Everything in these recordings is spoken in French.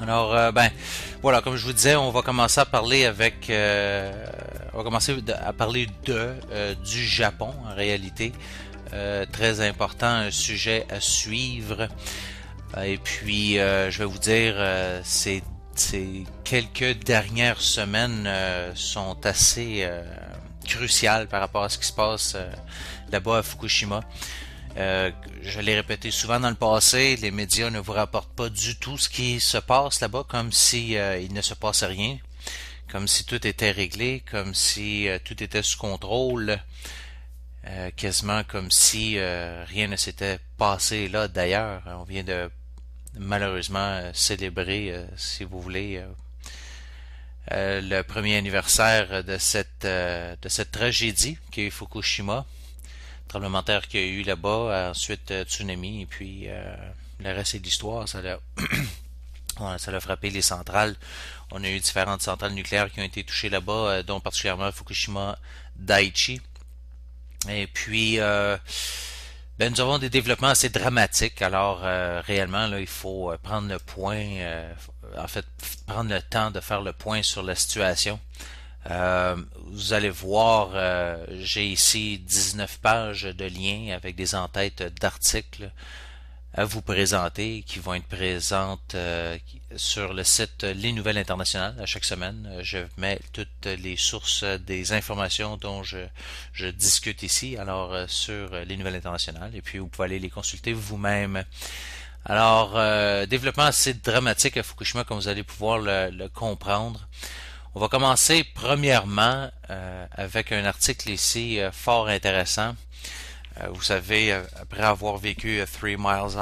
Alors, voilà, comme je vous disais, on va commencer à parler on va commencer à parler du Japon en réalité. Très important, un sujet à suivre. Et puis, je vais vous dire, ces quelques dernières semaines sont assez cruciales par rapport à ce qui se passe là-bas à Fukushima. Je l'ai répété souvent dans le passé, les médias ne vous rapportent pas du tout ce qui se passe là-bas, comme si il ne se passait rien, comme si tout était réglé, comme si tout était sous contrôle, quasiment comme si rien ne s'était passé là. D'ailleurs, on vient de malheureusement célébrer, si vous voulez, le premier anniversaire de cette tragédie qui est Fukushima. Tremblement de terre qu'il y a eu là-bas, ensuite tsunami, et puis le reste c'est de l'histoire. Ça a frappé les centrales. On a eu différentes centrales nucléaires qui ont été touchées là-bas, dont particulièrement Fukushima Daiichi. Et puis, nous avons des développements assez dramatiques. Alors, réellement, là, il faut prendre le point, en fait, prendre le temps de faire le point sur la situation. Vous allez voir, j'ai ici 19 pages de liens avec des entêtes d'articles à vous présenter qui vont être présentes sur le site Les Nouvelles Internationales à chaque semaine. Je mets toutes les sources des informations dont je discute ici, alors sur Les Nouvelles Internationales, et puis vous pouvez aller les consulter vous-même. Alors, développement assez dramatique à Fukushima, comme vous allez pouvoir le comprendre. On va commencer premièrement avec un article ici fort intéressant. Vous savez, après avoir vécu Three Miles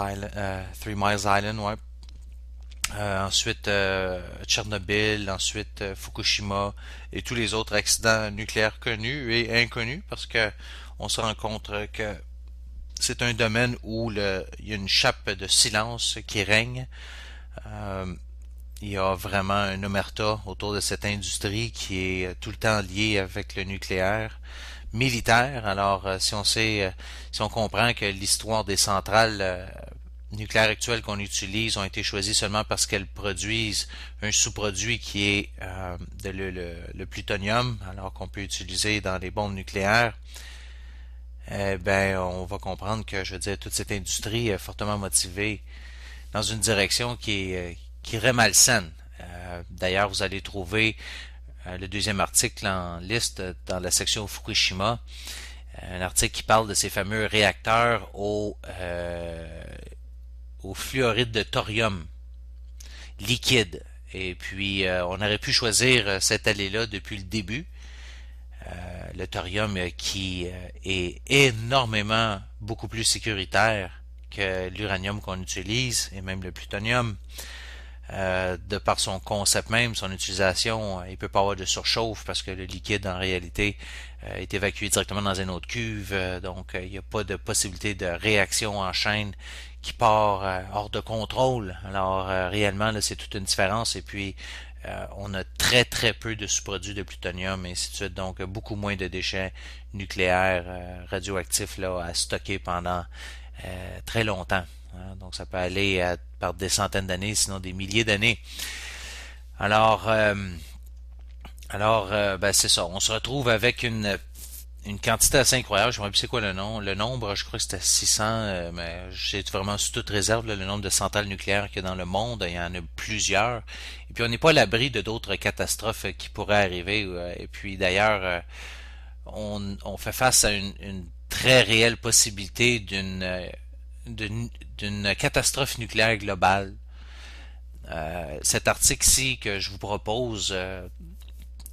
Island, ouais. Ensuite Tchernobyl, ensuite Fukushima et tous les autres accidents nucléaires connus et inconnus, parce que on se rend compte que c'est un domaine où il y a une chape de silence qui règne. Il y a vraiment un omerta autour de cette industrie qui est tout le temps liée avec le nucléaire militaire. Alors, si on comprend que l'histoire des centrales nucléaires actuelles qu'on utilise ont été choisies seulement parce qu'elles produisent un sous-produit qui est le plutonium, alors qu'on peut utiliser dans les bombes nucléaires, on va comprendre que, je veux dire, toute cette industrie est fortement motivée dans une direction qui est malsaine. D'ailleurs, vous allez trouver le deuxième article en liste dans la section Fukushima, un article qui parle de ces fameux réacteurs au fluoride de thorium liquide. Et puis, on aurait pu choisir cette allée-là depuis le début. Le thorium qui est énormément beaucoup plus sécuritaire que l'uranium qu'on utilise, et même le plutonium. De par son concept même, son utilisation, il peut pas avoir de surchauffe parce que le liquide en réalité est évacué directement dans une autre cuve, donc il n'y a pas de possibilité de réaction en chaîne qui part hors de contrôle. Alors réellement là, c'est toute une différence, et puis on a très très peu de sous-produits de plutonium et ainsi de suite, donc beaucoup moins de déchets nucléaires radioactifs là à stocker pendant très longtemps. Donc ça peut aller par des centaines d'années, sinon des milliers d'années. Alors, c'est ça. On se retrouve avec une quantité assez incroyable. Je me rappelle plus c'est quoi le nom. Le nombre, je crois que c'était 600, mais j'ai vraiment sous toute réserve là, le nombre de centrales nucléaires qu'il y a dans le monde. Il y en a plusieurs. Et puis on n'est pas à l'abri de d'autres catastrophes qui pourraient arriver. Et puis d'ailleurs, on fait face à une très réelle possibilité d'une catastrophe nucléaire globale. Cet article-ci que je vous propose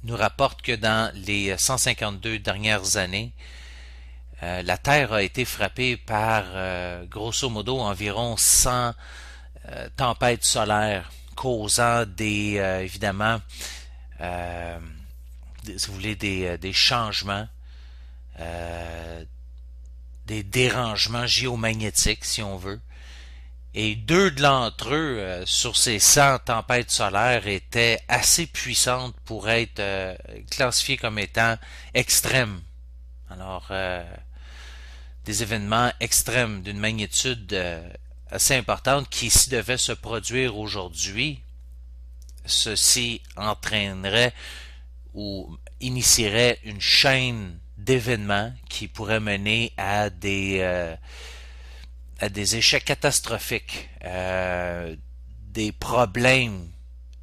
nous rapporte que dans les 152 dernières années, la Terre a été frappée par, grosso modo, environ 100 tempêtes solaires, causant évidemment, si vous voulez, des changements, des dérangements géomagnétiques, si on veut. Et deux d'entre eux, sur ces 100 tempêtes solaires, étaient assez puissantes pour être classifiées comme étant extrêmes. Alors, des événements extrêmes d'une magnitude assez importante qui, s'ils devaient se produire aujourd'hui, ceci entraînerait ou initierait une chaîne d'événements qui pourraient mener à des échecs catastrophiques, des problèmes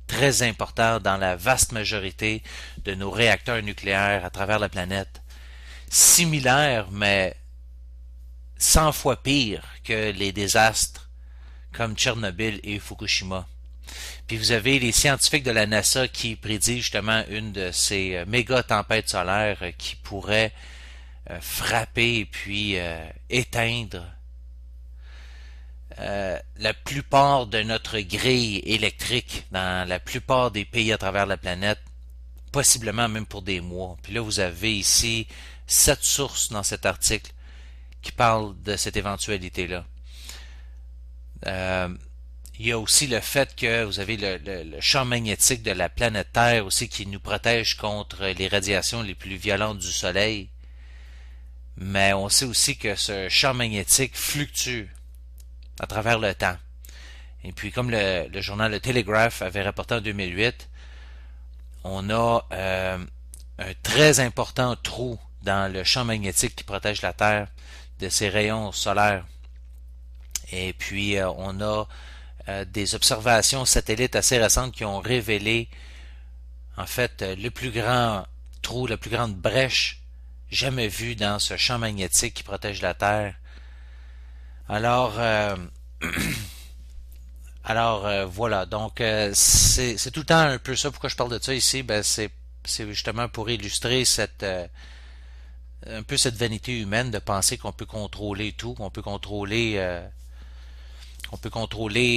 très importants dans la vaste majorité de nos réacteurs nucléaires à travers la planète, similaires mais 100 fois pires que les désastres comme Tchernobyl et Fukushima. Puis vous avez les scientifiques de la NASA qui prédisent justement une de ces méga tempêtes solaires qui pourrait frapper et puis éteindre la plupart de notre grille électrique dans la plupart des pays à travers la planète, possiblement même pour des mois. Puis là, vous avez ici 7 sources dans cet article qui parlent de cette éventualité-là. Il y a aussi le fait que vous avez le champ magnétique de la planète Terre aussi qui nous protège contre les radiations les plus violentes du Soleil. Mais on sait aussi que ce champ magnétique fluctue à travers le temps. Et puis, comme le journal Le Telegraph avait rapporté en 2008, on a un très important trou dans le champ magnétique qui protège la Terre de ses rayons solaires. Et puis, on a des observations satellites assez récentes qui ont révélé, en fait, le plus grand trou, la plus grande brèche jamais vue dans ce champ magnétique qui protège la Terre. Alors, voilà, donc c'est tout le temps un peu ça. Pourquoi je parle de ça ici? Ben c'est justement pour illustrer un peu cette vanité humaine de penser qu'on peut contrôler tout, qu'on peut contrôler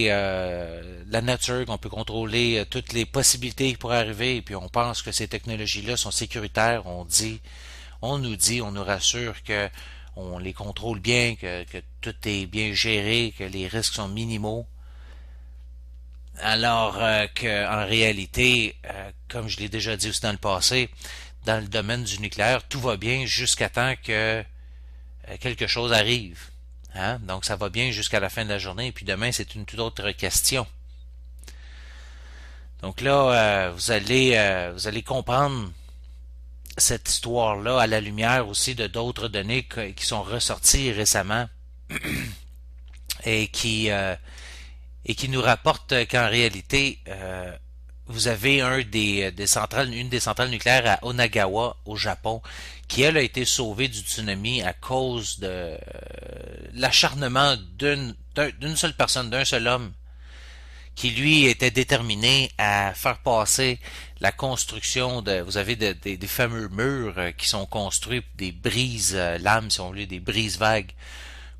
la nature, qu'on peut contrôler toutes les possibilités qui pourraient arriver, et puis on pense que ces technologies-là sont sécuritaires. On nous rassure que on les contrôle bien, que tout est bien géré, que les risques sont minimaux. Alors qu'en réalité, comme je l'ai déjà dit aussi dans le passé, dans le domaine du nucléaire, tout va bien jusqu'à temps que quelque chose arrive. Hein? Donc ça va bien jusqu'à la fin de la journée, et puis demain c'est une toute autre question. Donc là, vous allez comprendre cette histoire-là à la lumière aussi de d'autres données qui sont ressorties récemment et qui nous rapportent qu'en réalité, vous avez une des centrales nucléaires à Onagawa, au Japon, qui elle a été sauvée du tsunami à cause de l'acharnement d'une seule personne, d'un seul homme, qui lui était déterminé à faire passer la construction vous avez des fameux murs qui sont construits, des brises-lames, si on veut, des brises-vagues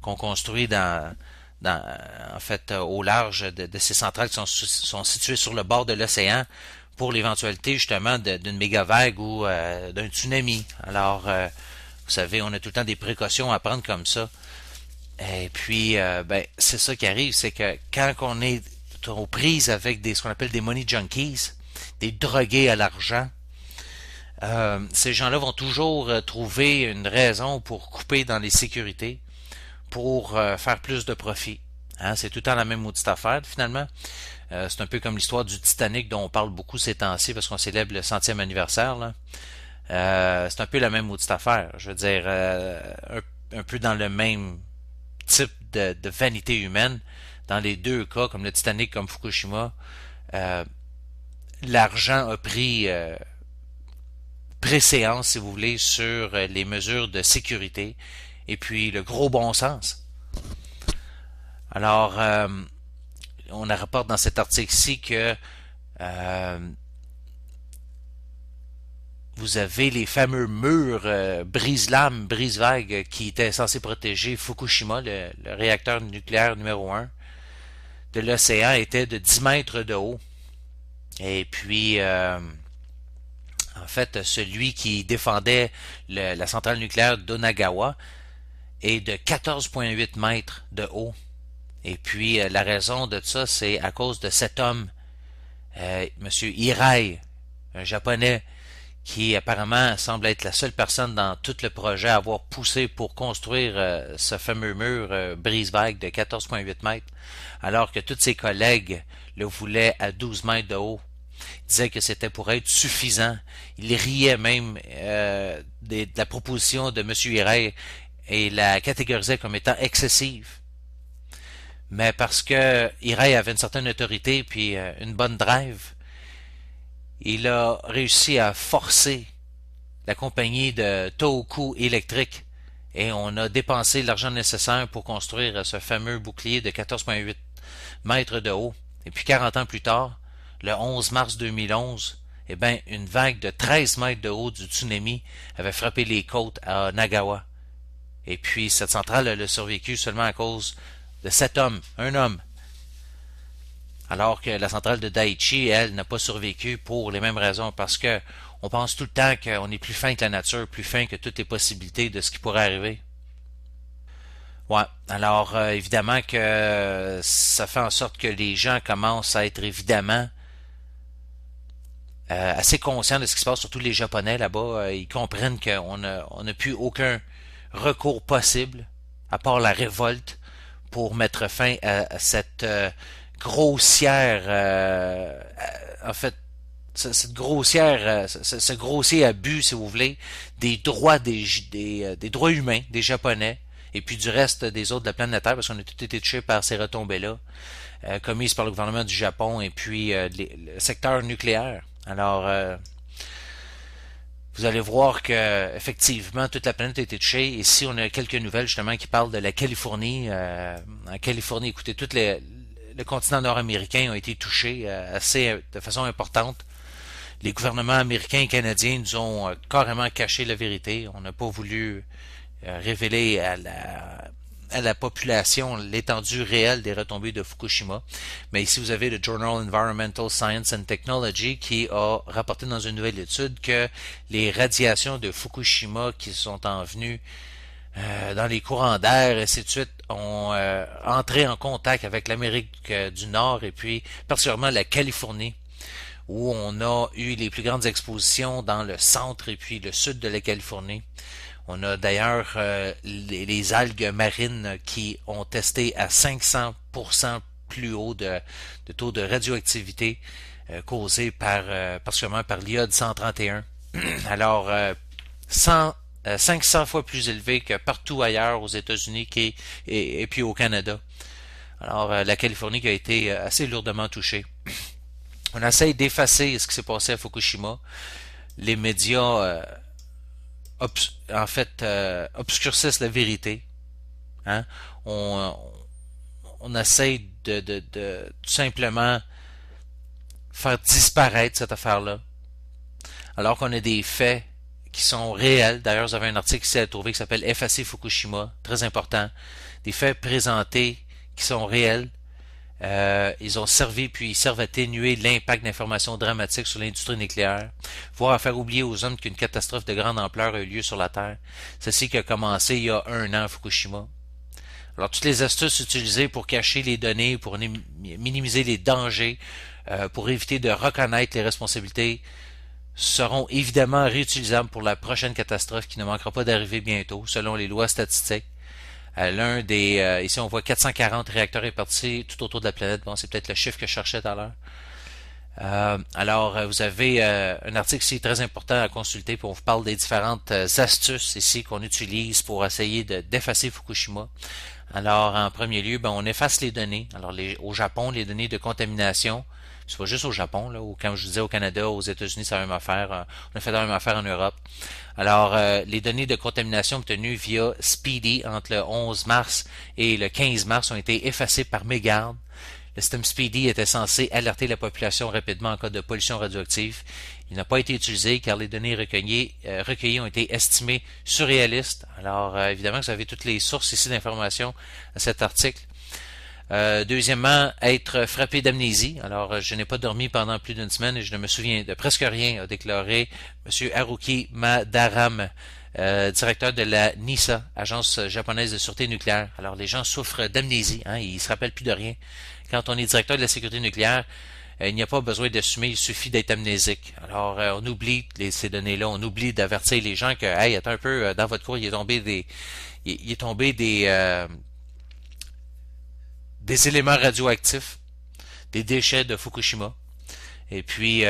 qu'on construit en fait, au large de ces centrales qui sont situées sur le bord de l'océan pour l'éventualité justement d'une méga vague ou d'un tsunami. Alors, vous savez, on a tout le temps des précautions à prendre comme ça. Et puis, ben, c'est ça qui arrive, c'est que quand on est aux prises avec ce qu'on appelle des money junkies, des drogués à l'argent, ces gens-là vont toujours trouver une raison pour couper dans les sécurités, pour faire plus de profit. Hein, c'est tout le temps la même maudite affaire, finalement. C'est un peu comme l'histoire du Titanic dont on parle beaucoup ces temps-ci parce qu'on célèbre le 100e anniversaire. Là. C'est un peu la même maudite affaire. Je veux dire, un peu dans le même type de vanité humaine. Dans les deux cas, comme le Titanic, comme Fukushima, l'argent a pris préséance, si vous voulez, sur les mesures de sécurité et puis le gros bon sens. Alors, on rapporte dans cet article-ci que vous avez les fameux murs brise-lames, brise-vagues qui étaient censés protéger Fukushima, le réacteur nucléaire numéro 1 de l'océan, était de 10 mètres de haut. Et puis, en fait, celui qui défendait la centrale nucléaire d'Onagawa est de 14,8 mètres de haut. Et puis, la raison de ça, c'est à cause de cet homme, Monsieur Hirai, un Japonais, qui apparemment semble être la seule personne dans tout le projet à avoir poussé pour construire ce fameux mur brise-vague de 14,8 mètres, alors que tous ses collègues le voulaient à 12 mètres de haut. disait que c'était pour être suffisant. Il riait même de la proposition de M. Hirai et la catégorisait comme étant excessive. Mais parce que Hirai avait une certaine autorité puis une bonne drive, il a réussi à forcer la compagnie de Tohoku Electric et on a dépensé l'argent nécessaire pour construire ce fameux bouclier de 14,8 mètres de haut. Et puis 40 ans plus tard, le 11 mars 2011, eh bien, une vague de 13 mètres de haut du tsunami avait frappé les côtes à Nagawa. Et puis cette centrale elle a survécu seulement à cause de cet homme, un homme. Alors que la centrale de Daiichi, elle, n'a pas survécu pour les mêmes raisons, parce que on pense tout le temps qu'on est plus fin que la nature, plus fin que toutes les possibilités de ce qui pourrait arriver. Ouais, alors évidemment que ça fait en sorte que les gens commencent à être évidemment assez conscients de ce qui se passe, surtout les Japonais là-bas. Ils comprennent qu'on n'a plus aucun recours possible, à part la révolte, pour mettre fin à cette grossière, en fait, cette grossière, ce grossier abus, si vous voulez, des droits des droits humains des Japonais et puis du reste des autres de la planète Terre, parce qu'on a tous été touchés par ces retombées-là, commises par le gouvernement du Japon et puis le secteur nucléaire. Alors, vous allez voir que effectivement toute la planète a été touchée. Et ici, on a quelques nouvelles justement qui parlent de la Californie. En Californie, écoutez, le continent nord-américain a été touché de façon importante. Les gouvernements américains et canadiens nous ont carrément caché la vérité. On n'a pas voulu révéler à la population l'étendue réelle des retombées de Fukushima. Mais ici, vous avez le Journal Environmental Science and Technology qui a rapporté dans une nouvelle étude que les radiations de Fukushima qui sont en venue dans les courants d'air, et ainsi de suite, ont entré en contact avec l'Amérique du Nord et puis particulièrement la Californie, où on a eu les plus grandes expositions dans le centre et puis le sud de la Californie. On a d'ailleurs les algues marines qui ont testé à 500% plus haut de taux de radioactivité causé particulièrement par l'iode 131. Alors, 500 fois plus élevé que partout ailleurs aux États-Unis et puis au Canada. Alors, la Californie qui a été assez lourdement touchée. On essaye d'effacer ce qui s'est passé à Fukushima. Les médias, obscurcissent la vérité. Hein? On essaye de tout simplement faire disparaître cette affaire-là. Alors qu'on a des faits qui sont réels. D'ailleurs, vous avez un article ici à trouver qui s'appelle Effacer Fukushima, très important. Des faits présentés qui sont réels. Ils ont servi puis ils servent à atténuer l'impact d'informations dramatiques sur l'industrie nucléaire, voire à faire oublier aux hommes qu'une catastrophe de grande ampleur a eu lieu sur la Terre. Ceci qui a commencé il y a 1 an à Fukushima. Alors, toutes les astuces utilisées pour cacher les données, pour minimiser les dangers, pour éviter de reconnaître les responsabilités, seront évidemment réutilisables pour la prochaine catastrophe qui ne manquera pas d'arriver bientôt, selon les lois statistiques. Ici on voit 440 réacteurs répartis tout autour de la planète. Bon, c'est peut-être le chiffre que je cherchais tout à l'heure. Alors, vous avez un article ici très important à consulter, puis on vous parle des différentes astuces ici qu'on utilise pour essayer d'effacer Fukushima. Alors, en premier lieu, on efface les données. Alors, au Japon, les données de contamination, c'est pas juste au Japon, là, ou comme je disais au Canada, aux États-Unis, c'est la même affaire. On a fait la même affaire en Europe. Alors, les données de contamination obtenues via Speedy entre le 11 mars et le 15 mars ont été effacées par mégarde. Le système Speedy était censé alerter la population rapidement en cas de pollution radioactive. Il n'a pas été utilisé car les données recueillies ont été estimées surréalistes. Alors, évidemment, vous avez toutes les sources ici d'informations à cet article. Deuxièmement, être frappé d'amnésie. Alors, je n'ai pas dormi pendant plus d'une semaine et je ne me souviens de presque rien, a déclaré M. Haruki Madaram, directeur de la NISA, Agence japonaise de sûreté nucléaire. Alors, les gens souffrent d'amnésie, hein, ils se rappellent plus de rien. Quand on est directeur de la sécurité nucléaire, il n'y a pas besoin d'assumer, il suffit d'être amnésique. Alors, on oublie ces données-là, on oublie d'avertir les gens que, hey, attends un peu, dans votre cours, il est tombé des éléments radioactifs, des déchets de Fukushima. Et puis,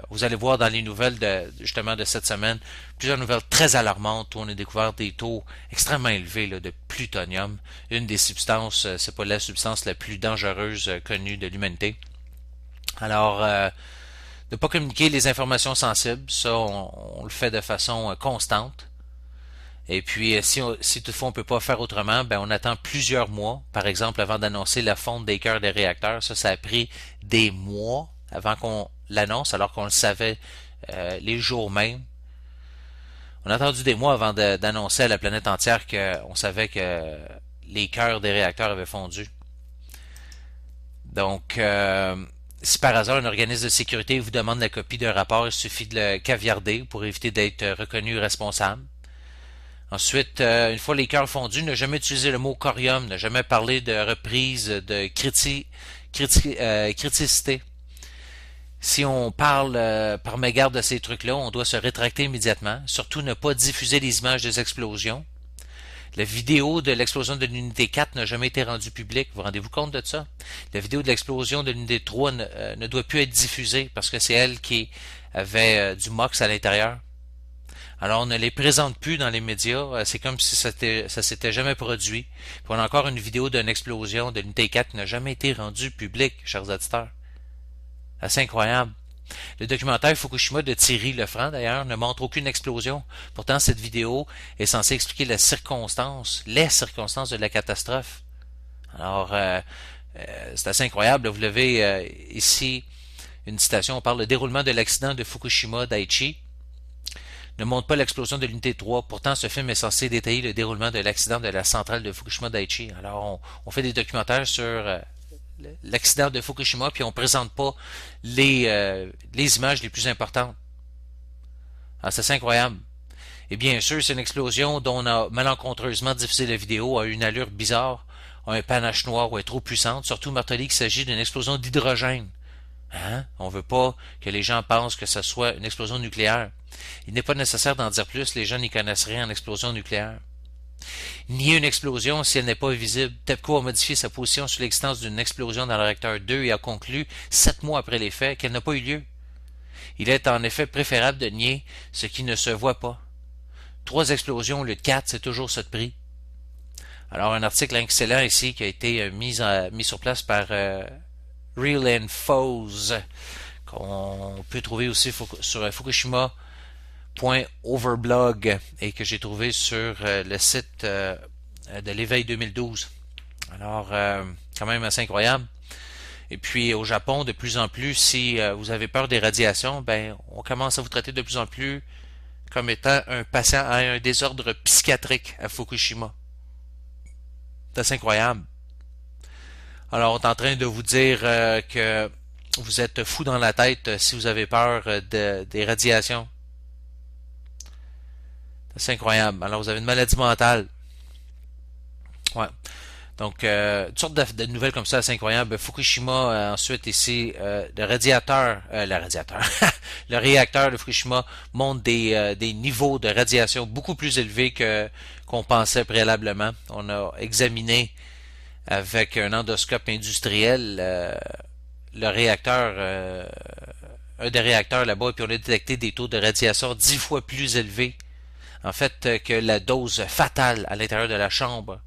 vous allez voir dans les nouvelles justement de cette semaine, plusieurs nouvelles très alarmantes où on a découvert des taux extrêmement élevés là, de plutonium, une des substances, c'est pas la substance la plus dangereuse connue de l'humanité. Alors, ne pas communiquer les informations sensibles, ça, on le fait de façon constante. Et puis, si toutefois on peut pas faire autrement, ben on attend plusieurs mois, par exemple, avant d'annoncer la fonte des cœurs des réacteurs. Ça a pris des mois avant qu'on l'annonce, alors qu'on le savait les jours même. On a attendu des mois avant d'annoncer à la planète entière qu'on savait que les cœurs des réacteurs avaient fondu. Donc, si par hasard un organisme de sécurité vous demande la copie d'un rapport, il suffit de le caviarder pour éviter d'être reconnu responsable. Ensuite, une fois les cœurs fondus, ne jamais utiliser le mot corium, ne jamais parler de reprise, de criticité. Si on parle par mégarde de ces trucs-là, on doit se rétracter immédiatement. Surtout ne pas diffuser les images des explosions. La vidéo de l'explosion de l'unité 4 n'a jamais été rendue publique. Vous rendez-vous compte de ça? La vidéo de l'explosion de l'unité 3 ne doit plus être diffusée parce que c'est elle qui avait du MOX à l'intérieur. Alors, on ne les présente plus dans les médias. C'est comme si ça s'était jamais produit. Puis on a encore une vidéo d'une explosion de l'unité 4 qui n'a jamais été rendue publique, chers auditeurs. C'est incroyable. Le documentaire Fukushima de Thierry Lefranc, d'ailleurs, ne montre aucune explosion. Pourtant, cette vidéo est censée expliquer les circonstances de la catastrophe. Alors, c'est assez incroyable. Vous l'avez ici, une citation. On parle du déroulement de l'accident de Fukushima Daiichi. Ne montre pas l'explosion de l'unité 3. Pourtant, ce film est censé détailler le déroulement de l'accident de la centrale de Fukushima Daiichi. Alors, on fait des documentaires sur l'accident de Fukushima, puis on présente pas les images les plus importantes. Alors, c'est incroyable. Et bien sûr, c'est une explosion dont on a malencontreusement diffusé la vidéo, a une allure bizarre, a un panache noir ou est trop puissante, surtout martelé qu'il s'agit d'une explosion d'hydrogène. Hein? On veut pas que les gens pensent que ce soit une explosion nucléaire. Il n'est pas nécessaire d'en dire plus, les gens n'y connaissent rien en explosion nucléaire. Nier une explosion si elle n'est pas visible. TEPCO a modifié sa position sur l'existence d'une explosion dans le réacteur 2 et a conclu, 7 mois après les faits, qu'elle n'a pas eu lieu. Il est en effet préférable de nier ce qui ne se voit pas. 3 explosions au lieu de 4, c'est toujours ça de prix. Alors, un article excellent ici qui a été mis sur place par Real Infos, qu'on peut trouver aussi sur Fukushima.overblog et que j'ai trouvé sur le site de l'éveil 2012. Alors, quand même assez incroyable. Et puis, au Japon, de plus en plus, si vous avez peur des radiations, ben, on commence à vous traiter de plus en plus comme étant un patient à un désordre psychiatrique à Fukushima. C'est assez incroyable. Alors, on est en train de vous dire que vous êtes fou dans la tête si vous avez peur des radiations. C'est incroyable. Alors, vous avez une maladie mentale. Ouais. Donc, toutes sortes de nouvelles comme ça, c'est incroyable. Fukushima, ensuite ici, le réacteur de Fukushima montre des niveaux de radiation beaucoup plus élevés qu'on pensait préalablement. On a examiné avec un endoscope industriel le réacteur, un des réacteurs là-bas, et puis on a détecté des taux de radiation 10 fois plus élevés, en fait, que la dose fatale à l'intérieur de la chambre.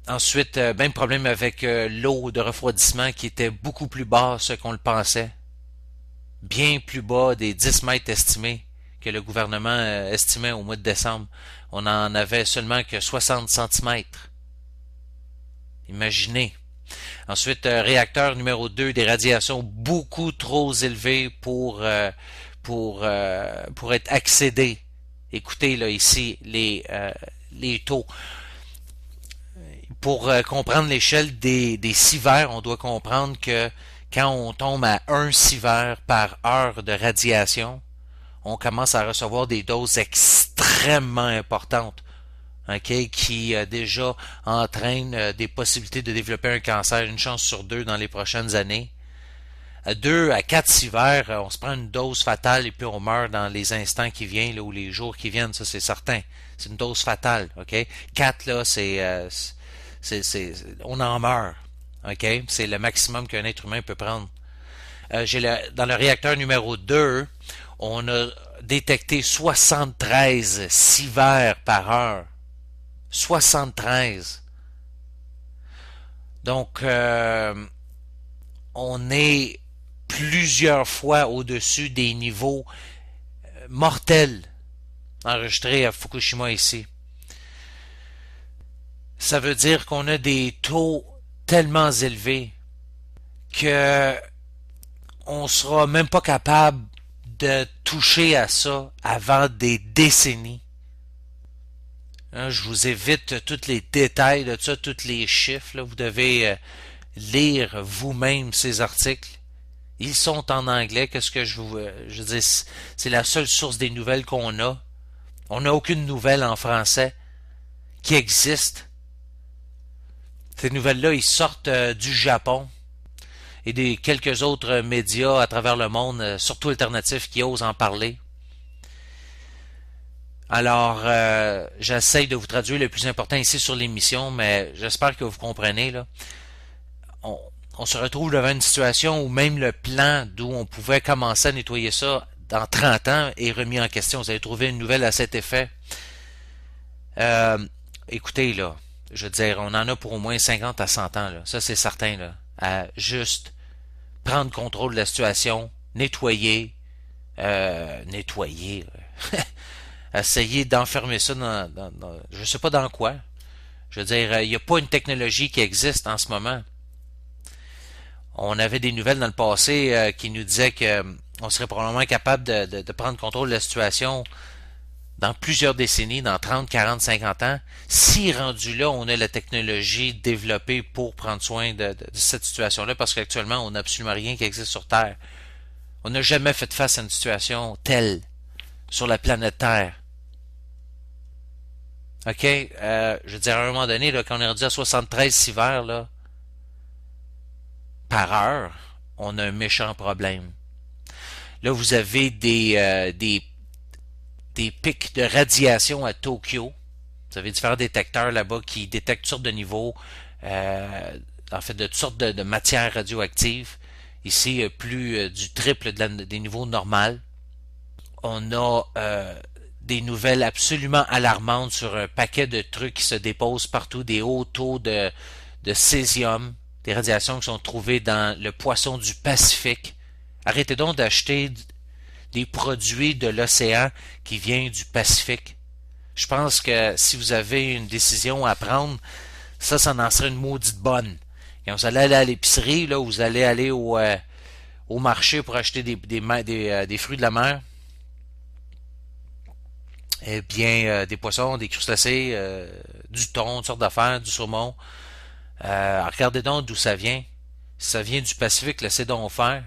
Ensuite, même problème avec l'eau de refroidissement qui était beaucoup plus basse qu'on le pensait. Bien plus bas des 10 mètres estimés que le gouvernement estimait au mois de décembre. On en avait seulement que 60 centimètres. Imaginez. Ensuite, réacteur numéro 2, des radiations beaucoup trop élevées pour être accédé. Écoutez là ici les taux. Pour comprendre l'échelle des sieverts, on doit comprendre que quand on tombe à 1 sievert par heure de radiation, on commence à recevoir des doses extrêmement importantes, okay, qui déjà entraînent des possibilités de développer un cancer, une chance sur 2 dans les prochaines années. À 2 à 4 sieverts, on se prend une dose fatale et puis on meurt dans les instants qui viennent là, ou les jours qui viennent, ça c'est certain. C'est une dose fatale, ok? 4 là, on en meurt, ok? C'est le maximum qu'un être humain peut prendre. Dans le réacteur numéro 2, on a détecté 73 sieverts par heure. 73. Donc, on est plusieurs fois au-dessus des niveaux mortels enregistrés à Fukushima ici. Ça veut dire qu'on a des taux tellement élevés que on sera même pas capable de toucher à ça avant des décennies. Hein, je vous évite tous les détails de ça, tous les chiffres. Là. Vous devez lire vous-même ces articles. Ils sont en anglais. Qu'est-ce que je dis? C'est la seule source des nouvelles qu'on a. On n'a aucune nouvelle en français qui existe. Ces nouvelles-là, ils sortent du Japon et des quelques autres médias à travers le monde, surtout alternatifs, qui osent en parler. Alors, j'essaye de vous traduire le plus important ici sur l'émission, mais j'espère que vous comprenez. Là. On se retrouve devant une situation où même le plan d'où on pouvait commencer à nettoyer ça dans 30 ans est remis en question. Vous avez trouvé une nouvelle à cet effet. Écoutez, là, je veux dire, on en a pour au moins 50 à 100 ans. Là. Ça, c'est certain. Là, à juste prendre contrôle de la situation, nettoyer, essayer d'enfermer ça dans je sais pas dans quoi. Je veux dire, il n'y a pas une technologie qui existe en ce moment. On avait des nouvelles dans le passé qui nous disaient que on serait probablement capable de prendre contrôle de la situation dans plusieurs décennies, dans 30, 40, 50 ans. Si rendu là, on a la technologie développée pour prendre soin de cette situation-là, parce qu'actuellement, on n'a absolument rien qui existe sur Terre. On n'a jamais fait face à une situation telle sur la planète Terre. OK? Je veux dire, à un moment donné, là, quand on est rendu à 73 sieverts, là, par heure, on a un méchant problème. Là, vous avez des pics de radiation à Tokyo. Vous avez différents détecteurs là-bas qui détectent toutes sortes de niveaux, en fait, de toutes sortes de matières radioactives. Ici, plus du triple des niveaux normaux. On a des nouvelles absolument alarmantes sur un paquet de trucs qui se déposent partout, des hauts taux de césium, des radiations qui sont trouvées dans le poisson du Pacifique. Arrêtez donc d'acheter des produits de l'océan qui viennent du Pacifique. Je pense que si vous avez une décision à prendre, ça en serait une maudite bonne. Quand vous allez aller à l'épicerie, là, vous allez aller au marché pour acheter des fruits de la mer, eh bien, des poissons, des crustacés, du thon, toutes sortes d'affaires, du saumon. Regardez donc d'où ça vient. Si ça vient du Pacifique, laissez donc faire.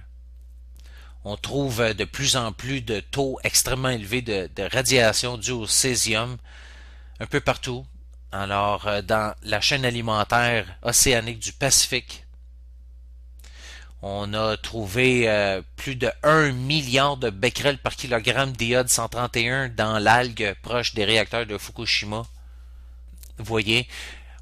On trouve de plus en plus de taux extrêmement élevés de radiation due au césium un peu partout. Alors, dans la chaîne alimentaire océanique du Pacifique, on a trouvé plus de 1 milliard de becquerels par kilogramme d'iode 131 dans l'algue proche des réacteurs de Fukushima. Vous voyez,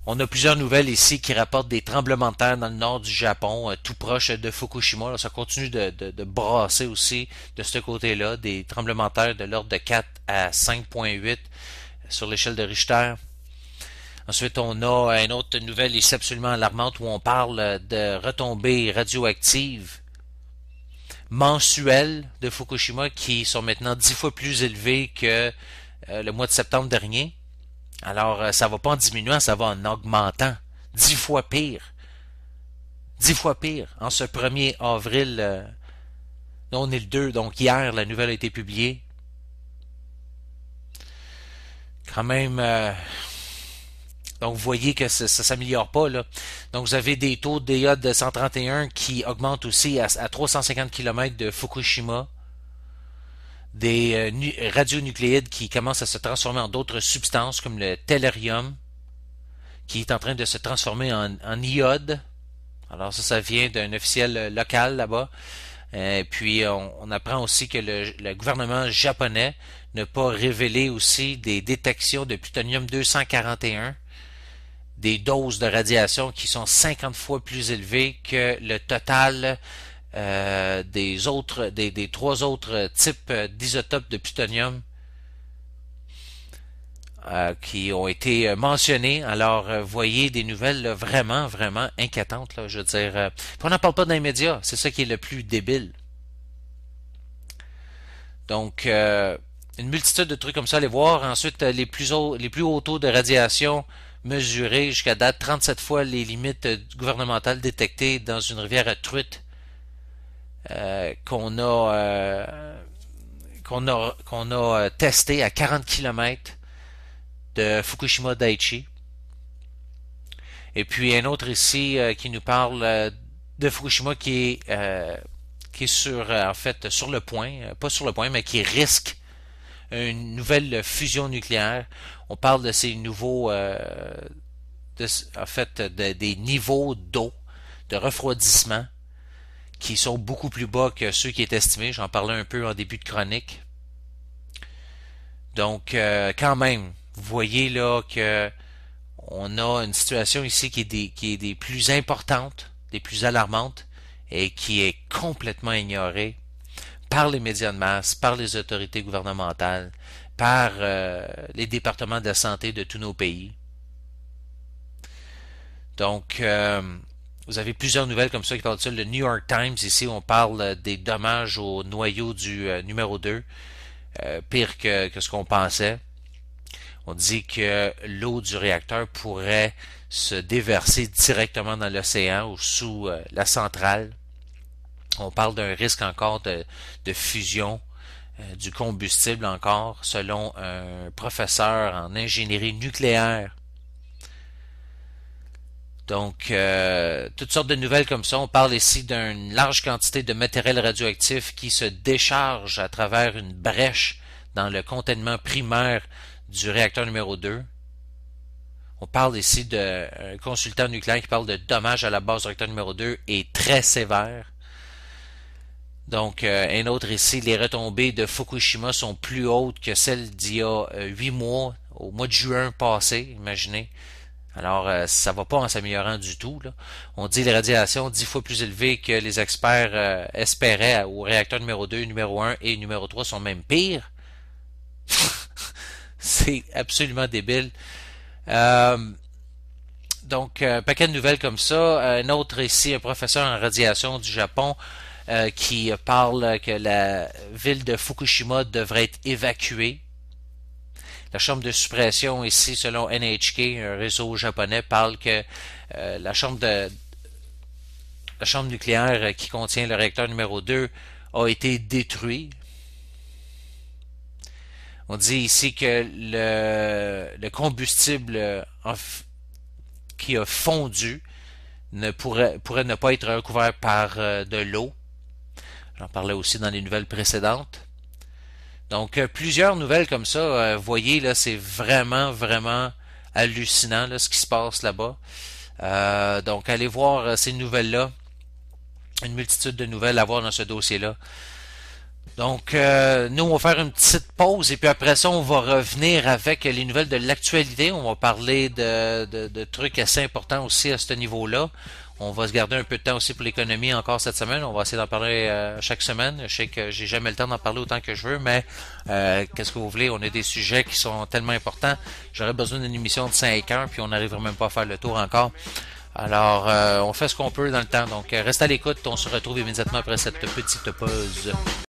on a plusieurs nouvelles ici qui rapportent des tremblements de terre dans le nord du Japon, tout proche de Fukushima. Là, ça continue de brasser aussi de ce côté-là, des tremblements de terre de l'ordre de 4 à 5,8 sur l'échelle de Richter. Ensuite, on a une autre nouvelle ici absolument alarmante où on parle de retombées radioactives mensuelles de Fukushima qui sont maintenant 10 fois plus élevées que le mois de septembre dernier. Alors, ça va pas en diminuant, ça va en augmentant. 10 fois pire. 10 fois pire. En ce 1er avril, on est le 2, donc hier, la nouvelle a été publiée. Quand même... donc, vous voyez que ça s'améliore pas, là. Donc, vous avez des taux d'iode de 131 qui augmentent aussi à 350 km de Fukushima. Des radionucléides qui commencent à se transformer en d'autres substances, comme le tellurium, qui est en train de se transformer en iode. Alors, ça vient d'un officiel local là-bas. Puis, on apprend aussi que le gouvernement japonais n'a pas révélé aussi des détections de plutonium-241, des doses de radiation qui sont 50 fois plus élevées que le total des trois autres types d'isotopes de plutonium qui ont été mentionnés. Alors, voyez des nouvelles là, vraiment, vraiment inquiétantes. Là, je veux dire, on n'en parle pas dans les médias. C'est ça qui est le plus débile. Donc, une multitude de trucs comme ça à aller voir. Ensuite, les plus hauts taux de radiation mesurés jusqu'à date, 37 fois les limites gouvernementales détectées dans une rivière à truite qu'on a testé à 40 km de Fukushima Daiichi. Et puis un autre ici qui nous parle de Fukushima qui est sur en fait sur le point, pas sur le point, mais qui risque une nouvelle fusion nucléaire. On parle de ces nouveaux en fait des niveaux d'eau, de refroidissement qui sont beaucoup plus bas que ceux qui étaient estimés. J'en parlais un peu en début de chronique. Donc, quand même, vous voyez là que on a une situation ici qui est des plus importantes, des plus alarmantes, et qui est complètement ignorée par les médias de masse, par les autorités gouvernementales, par les départements de la santé de tous nos pays. Donc, vous avez plusieurs nouvelles comme ça qui parlent de ça. Le New York Times, ici, on parle des dommages au noyau du numéro 2. Pire que ce qu'on pensait. On dit que l'eau du réacteur pourrait se déverser directement dans l'océan ou sous la centrale. On parle d'un risque encore de fusion du combustible encore, selon un professeur en ingénierie nucléaire. Donc, toutes sortes de nouvelles comme ça. On parle ici d'une large quantité de matériel radioactif qui se décharge à travers une brèche dans le containment primaire du réacteur numéro 2. On parle ici d'un consultant nucléaire qui parle de dommages à la base du réacteur numéro 2 et très sévère. Donc, un autre ici, les retombées de Fukushima sont plus hautes que celles d'il y a 8 mois, au mois de juin passé, imaginez. Alors, ça va pas en s'améliorant du tout. Là. On dit les radiations 10 fois plus élevées que les experts espéraient au réacteur numéro 2, numéro 1 et numéro 3 sont même pires. C'est absolument débile. Donc, paquet de nouvelles comme ça. Un autre ici, un professeur en radiation du Japon qui parle que la ville de Fukushima devrait être évacuée. La chambre de suppression ici, selon NHK, un réseau japonais, parle que la chambre nucléaire qui contient le réacteur numéro 2 a été détruite. On dit ici que le combustible qui a fondu pourrait ne pas être recouvert par de l'eau. J'en parlais aussi dans les nouvelles précédentes. Donc, plusieurs nouvelles comme ça. Voyez, là, c'est vraiment, vraiment hallucinant là, ce qui se passe là-bas. Donc, allez voir ces nouvelles-là. Une multitude de nouvelles à voir dans ce dossier-là. Donc, nous, on va faire une petite pause et puis après ça, on va revenir avec les nouvelles de l'actualité. On va parler de trucs assez importants aussi à ce niveau-là. On va se garder un peu de temps aussi pour l'économie encore cette semaine. On va essayer d'en parler chaque semaine. Je sais que j'ai jamais le temps d'en parler autant que je veux, mais qu'est-ce que vous voulez? On a des sujets qui sont tellement importants. J'aurais besoin d'une émission de 5 heures, puis on n'arriverait même pas à faire le tour encore. Alors, on fait ce qu'on peut dans le temps. Donc, reste à l'écoute. On se retrouve immédiatement après cette petite pause.